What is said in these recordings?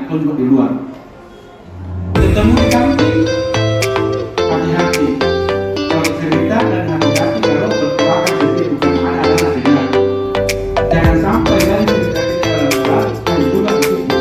atau juga di luar. Ketemu di kampung, hati-hati. Kalau cerita dan hati-hati kalau berkelakar jadi bukan anak-anak dengar. Jangan sampai dari cerita kita dalam kelas dan juga di situ.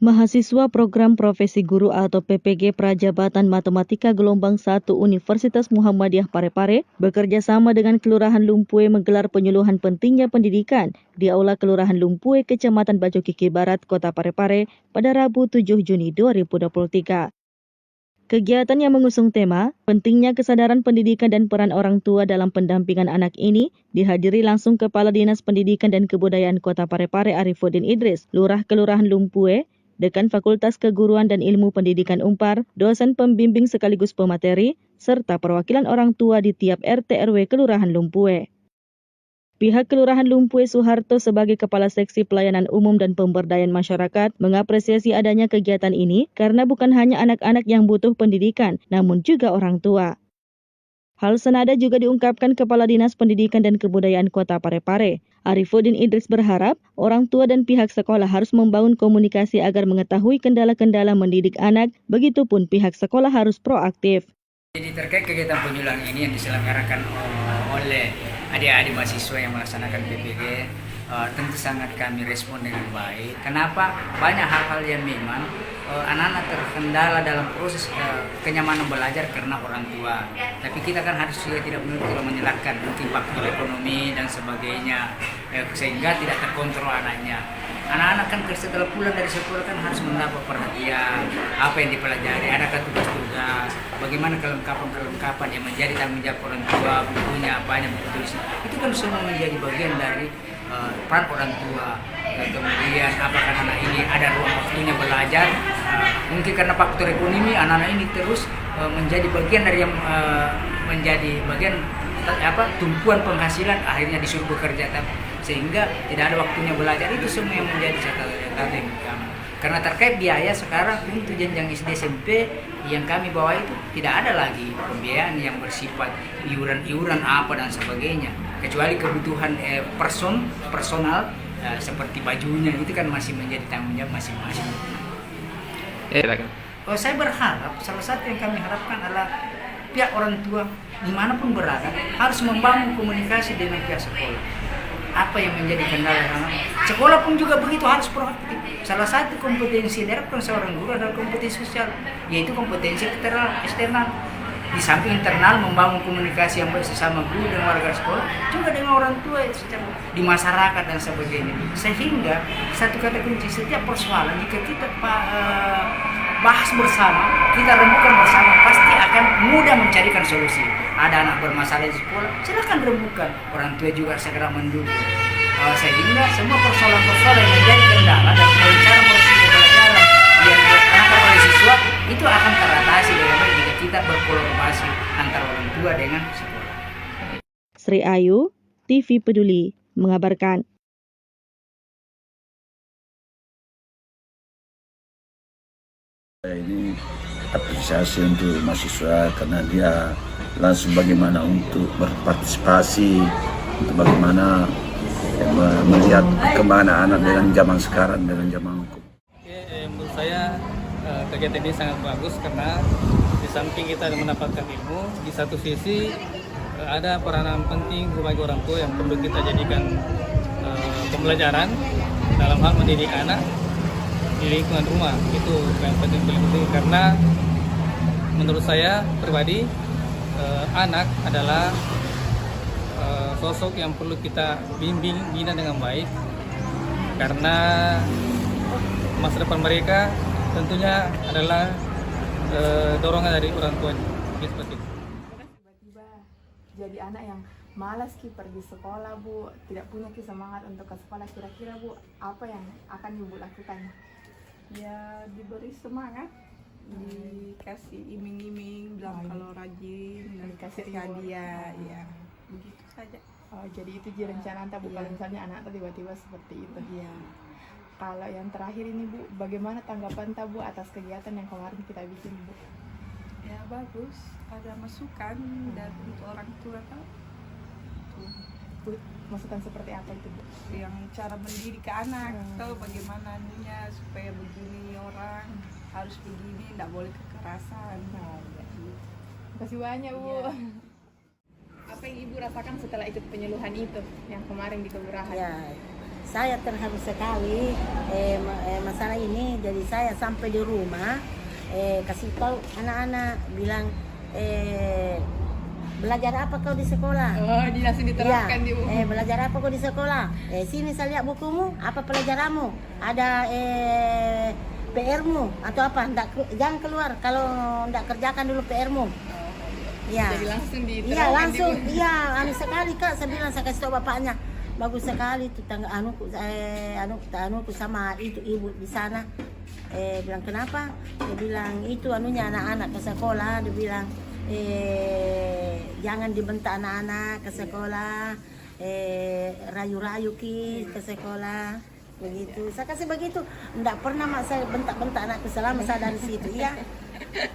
Mahasiswa Program Profesi Guru atau PPG Prajabatan Matematika Gelombang 1 Universitas Muhammadiyah Parepare bekerja sama dengan Kelurahan Lumpue menggelar penyuluhan pentingnya pendidikan di Aula Kelurahan Lumpue, Kecamatan Bajo Kiki Barat, Kota Parepare pada Rabu 7 Juni 2023. Kegiatan yang mengusung tema pentingnya kesadaran pendidikan dan peran orang tua dalam pendampingan anak ini dihadiri langsung Kepala Dinas Pendidikan dan Kebudayaan Kota Parepare Arifuddin Idris, Lurah Kelurahan Lumpue, Dekan Fakultas Keguruan dan Ilmu Pendidikan Unpar, dosen pembimbing sekaligus pemateri, serta perwakilan orang tua di tiap RT RW Kelurahan Lumpue. Pihak Kelurahan Lumpue Soeharto sebagai Kepala Seksi Pelayanan Umum dan Pemberdayaan Masyarakat mengapresiasi adanya kegiatan ini karena bukan hanya anak-anak yang butuh pendidikan, namun juga orang tua. Hal senada juga diungkapkan Kepala Dinas Pendidikan dan Kebudayaan Kota Parepare. Arifuddin Idris berharap orang tua dan pihak sekolah harus membangun komunikasi agar mengetahui kendala-kendala mendidik anak, begitupun pihak sekolah harus proaktif. Jadi terkait kegiatan penyuluhan ini yang diselenggarakan oleh adik-adik mahasiswa yang melaksanakan PPG, tentu sangat kami respon dengan baik. Kenapa? Banyak hal-hal yang memang anak-anak terkendala dalam proses kenyamanan belajar karena orang tua. Tapi kita kan harus juga tidak menyalahkan mungkin faktor ekonomi dan sebagainya, sehingga tidak terkontrol anaknya. Anak-anak kan setelah pulang dari sekolah kan harus mendapat perhatian, apa yang dipelajari, adakah tugas-tugas, bagaimana kelengkapan yang menjadi tanggung jawab orang tua, bukunya banyak betul. Itu kan semua menjadi bagian dari peran orang tua. Kemudian apakah anak ini ada ruang waktunya belajar, mungkin karena faktor ekonomi anak-anak ini terus menjadi bagian dari yang menjadi bagian tumpuan penghasilan, akhirnya disuruh bekerja sehingga tidak ada waktunya belajar. Itu semua yang menjadi catatan kami. Karena terkait biaya sekarang untuk jenjang SD SMP yang kami bawa itu tidak ada lagi pembiayaan yang bersifat iuran-iuran apa dan sebagainya, kecuali kebutuhan personal seperti bajunya itu kan masih menjadi tanggung jawab masing-masing. Saya berharap salah satu yang kami harapkan adalah pihak orang tua dimanapun berada harus membangun komunikasi dengan pihak sekolah. Apa yang menjadi kendala anak? Sekolah pun juga begitu, harus proaktif. Salah satu kompetensi diharapkan seorang guru adalah kompetensi sosial, yaitu kompetensi eksternal. Di samping internal membangun komunikasi yang baik sesama guru dan warga sekolah, juga dengan orang tua di masyarakat dan sebagainya. Sehingga satu kata kunci, setiap persoalan jika kita bahas bersama, kita rembukan bersama, pasti akan mudah mencarikan solusi. Ada anak bermasalah di sekolah, silakan rembukan. Orang tua juga segera mendukung. Sehingga semua persoalan-persoalan yang menjadi kendala dan cara proses pembelajaran yang dilaksanakan oleh siswa itu akan teratasi dengan baik jika kita berkolaborasi antara orang tua dengan sekolah. Sri Ayu, TV Peduli, mengabarkan. Ini apresiasi untuk mahasiswa karena dia langsung bagaimana untuk berpartisipasi, untuk bagaimana melihat perkembangan anak dengan zaman sekarang, dengan zaman hukum. Menurut saya kegiatan ini sangat bagus karena di samping kita mendapatkan ilmu, di satu sisi ada peranan penting bagi orang tua yang perlu kita jadikan pembelajaran dalam hal mendidik anak di lingkungan rumah. Itu yang paling penting karena menurut saya pribadi anak adalah sosok yang perlu kita bina dengan baik karena masa depan mereka tentunya adalah dorongan dari orang tua. Seperti itu. Tiba-tiba jadi anak yang malas ki pergi sekolah Bu, tidak punya ki semangat untuk ke sekolah, kira-kira Bu apa yang akan Ibu lakukan? Ya diberi semangat, dikasih iming-iming, bilang kalau rajin, dan Dikasih dikasih reward. hadiah, ya begitu saja. Oh, jadi itu jadi rencana Anta Bu, Iya. kalau misalnya anak tiba-tiba seperti itu. Iya. Kalau yang terakhir ini Bu, bagaimana tanggapan Anta Bu atas kegiatan yang kemarin kita bikin Bu? Ya bagus, ada masukan dari untuk orang tua kan, Bu, masukan seperti apa itu Bu? yang cara mendidik ke anak, Hmm. tahu bagaimana anunya supaya begini orang harus begini, tidak boleh kekerasan. Terima kasih banyak Bu. Iya. Apa yang Ibu rasakan setelah ikut penyuluhan itu yang kemarin di kelurahan? Ya, saya terharu sekali masalah ini. Jadi saya sampai di rumah kasih tahu anak-anak, bilang belajar apa kau di sekolah? Oh, dia langsung diterapkan Ya, di Bu. belajar apa kau di sekolah? Sini saya lihat bukumu, apa pelajaranmu? Ada PR-mu atau apa? Jangan keluar kalau ndak kerjakan dulu PR-mu. Ya. Jadi langsung diterapkan Iya langsung, di Bu. iya anu sekali Kak, saya bilang, saya kasih tahu bapaknya, bagus sekali tuh tangga anuku sama itu ibu di sana. Bilang kenapa? Dia bilang itu anunya anak-anak ke sekolah, dia bilang jangan dibentak anak-anak ke sekolah, rayu-rayu ki ke sekolah. Begitu, saya kasih begitu, enggak pernah mak saya bentak-bentak anakku selama saya dari situ, ya.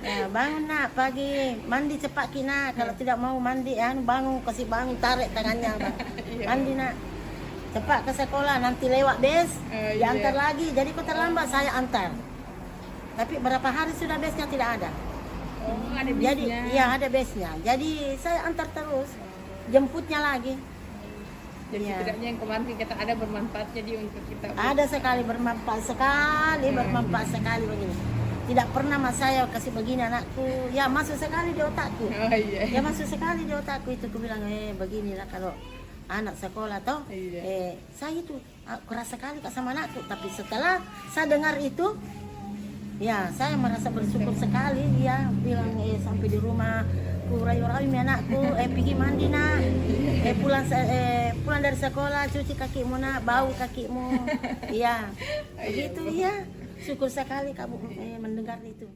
Ya, bangun nak pagi, mandi cepat kina, kalau tidak mau mandi, bangun, kasih bangun, tarik tangannya, Bang. Mandi nak, cepat ke sekolah, nanti lewat bus, diantar lagi, jadi kau terlambat, saya antar. Tapi berapa hari sudah busnya tidak ada. Oh, ada Jadi, bisnya. iya ada busnya, jadi saya antar terus, jemputnya lagi. Jadi Iya. setidaknya yang kemarin kita ada bermanfaat jadi untuk kita. Bu. Ada sekali bermanfaat sekali begini. Tidak pernah mas saya kasih begini anakku, ya masuk sekali di otakku. Oh iya. Ya masuk sekali di otakku itu, aku bilang beginilah kalau anak sekolah toh. Iya. Saya itu keras sekali Kak sama anakku, tapi setelah saya dengar itu, ya saya merasa bersyukur sekali. Ya bilang sampai di rumah ku rayu-rayu anakku, pergi mandi nak, pulang dari sekolah cuci kakimu nak, bau kakimu, iya begitu ya. Syukur sekali Kak Bu mendengar itu.